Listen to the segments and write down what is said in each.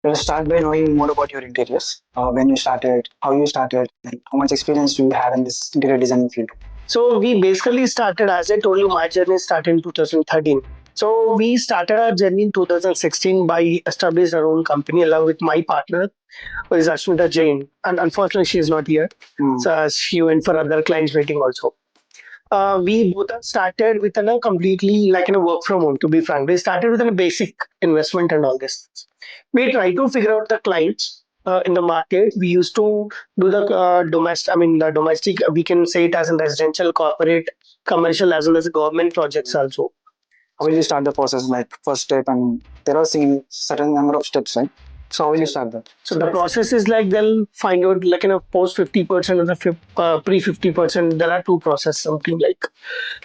We'll start by knowing more about your interiors. When you started, how you started, and how much experience do you have in this interior design field? So we basically started, as I told you, my journey started in 2013. So we started our journey in 2016 by establishing our own company along with my partner, who is Ashmita Jain. And unfortunately, she is not here. So she went for other clients meeting also. We both have started with a completely like in a work from home. To be frank, we started with a basic investment and all this. We try to figure out the clients in the market. We used to do the domestic. I mean, the domestic. We can say it as a residential, corporate, commercial, as well as government projects also. How will you start the process? Like first step, and there are certain number of steps, right? So how will you start that? So the process is like they'll find out like in a post 50% or the pre 50%. There are two process something like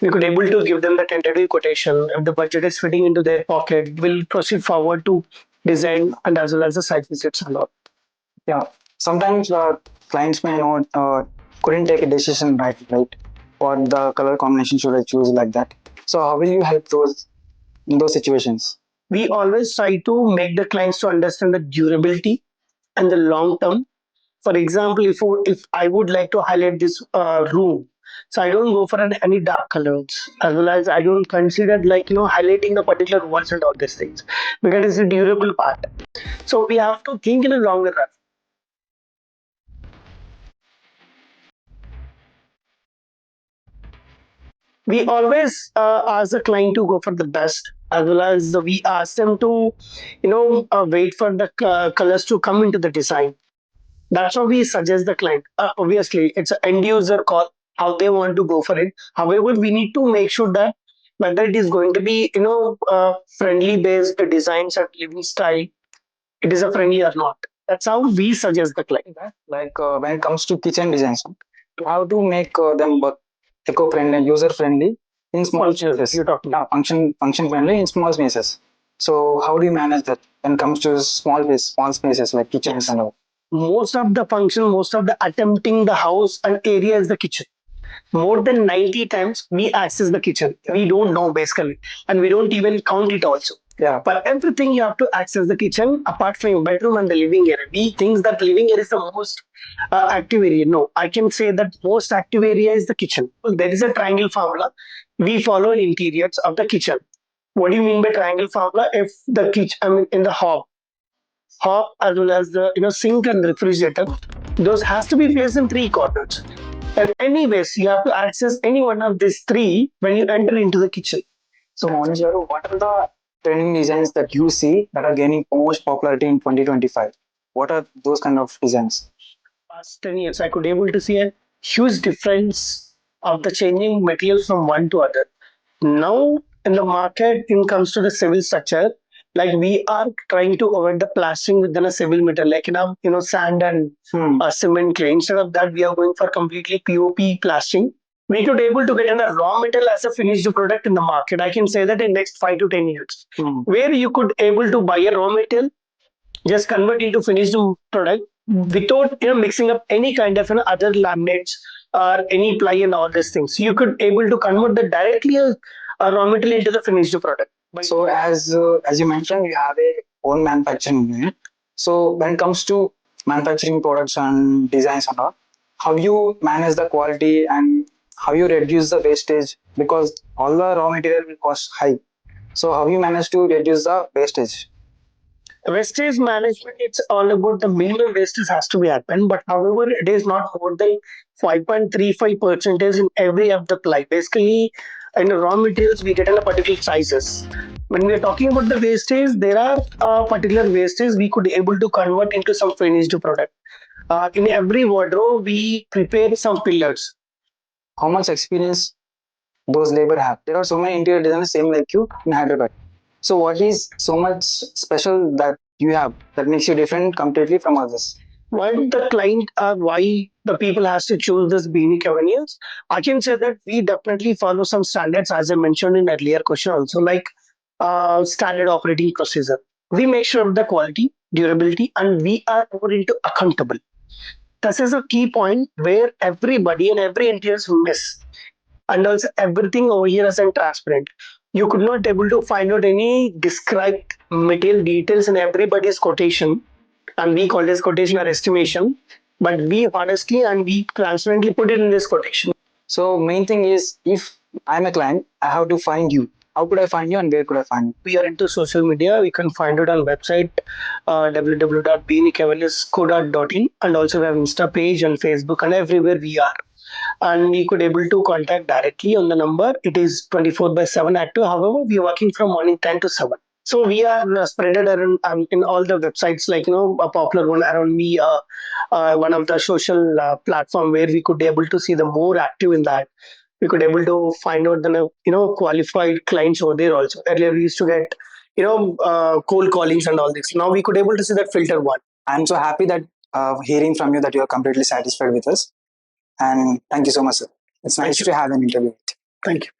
we could able to give them the tentative quotation. If the budget is fitting into their pocket, we'll proceed forward to design and as well as the site visits and all. Yeah, sometimes clients may not couldn't take a decision right? What the color combination should I choose like that? So how will you help those in those situations? We always try to make the clients to understand the durability and the long term. For example, if I would like to highlight this room, so I don't go for any dark colors, as well as I don't consider like highlighting the particular walls and all these things because it's a durable part. So we have to think in a longer run. We always ask the client to go for the best, as well as we ask them to wait for the colors to come into the design. That's how we suggest the client. Obviously it's an end user call how they want to go for it. However, we need to make sure that whether it is going to be friendly based designs and living style, it is a friendly or not. That's how we suggest the client. Like when it comes to kitchen designs, how to make them eco-friendly, user-friendly in small Functional, spaces. you're talking. Yeah, function friendly in small spaces. So how do you manage that when it comes to small spaces like kitchens and all? Most of the attempting the house and area is the kitchen. More than 90 times we access the kitchen. We don't know basically, and we don't even count it also. Yeah. For everything, you have to access the kitchen apart from your bedroom and the living area. We think that living area is the most active area. No, I can say that most active area is the kitchen. Well, there is a triangle formula. We follow in interiors of the kitchen. What do you mean by triangle formula? If the kitchen, I mean, in the hob as well as the sink and refrigerator, those has to be placed in three corners. And anyways, you have to access any one of these three when you enter into the kitchen. So Monisharu, what are the trending designs that you see that are gaining most popularity in 2025? What are those kind of designs? Past 10 years, I could able to see a huge difference of the changing materials from one to other. Now in the market, when it comes to the civil structure, like we are trying to avoid the plastering within a civil material, like sand and cement clay. Instead of that, we are going for completely POP plastering. We could able to get in a raw material as a finished product in the market. I can say that in next 5 to 10 years, where you could able to buy a raw material, just convert into finished product without mixing up any kind of other laminates or any ply and all these things. You could able to convert that directly a raw material into the finished product. So as you mentioned, you have a own manufacturing unit. So when it comes to manufacturing products and designs and all, how you manage the quality and how you reduce the wastage because all the raw material will cost high. So how you manage to reduce the wastage? Wastage management, it's all about the minimum wastage has to be happened, but however, it is not more than 5.35% in every of the ply. Basically, in raw materials, we get in a particular sizes. When we are talking about the wastage, there are particular wastage we could able to convert into some finished product. In every wardrobe, we prepare some pillars. How much experience those labor have? There are so many interior designers same like you in Hyderabad. So what is so much special that you have that makes you different completely from others? Why the client or why the people has to choose this Bunique Avenues? I can say that we definitely follow some standards as I mentioned in earlier question also like standard operating procedure. We make sure of the quality, durability, and we are more into accountable. This is a key point where everybody and every interiors miss, and also everything over here is transparent. you could not able to find out any described material details in everybody's quotation, and we call this quotation or estimation, but we honestly and we transparently put it in this quotation. So main thing is, if I'm a client, I have to find you. How could I find you and where could I find you? We are into social media. We can find it on website www.buniqueavenues.co.in, and also we have Insta page and Facebook and everywhere we are. And we could able to contact directly on the number. It is 24 by 7 active. However, we are working from morning 10 to 7. So we are spread around in all the websites, like a popular one around me, one of the social platform where we could able to see the more active in that. We could able to find out the qualified clients over there also. Earlier we used to get cold callings and all this. Now we could able to see that filter one. I'm so happy that hearing from you that you're completely satisfied with us. And thank you so much, sir. It's nice to have an interview. Thank you.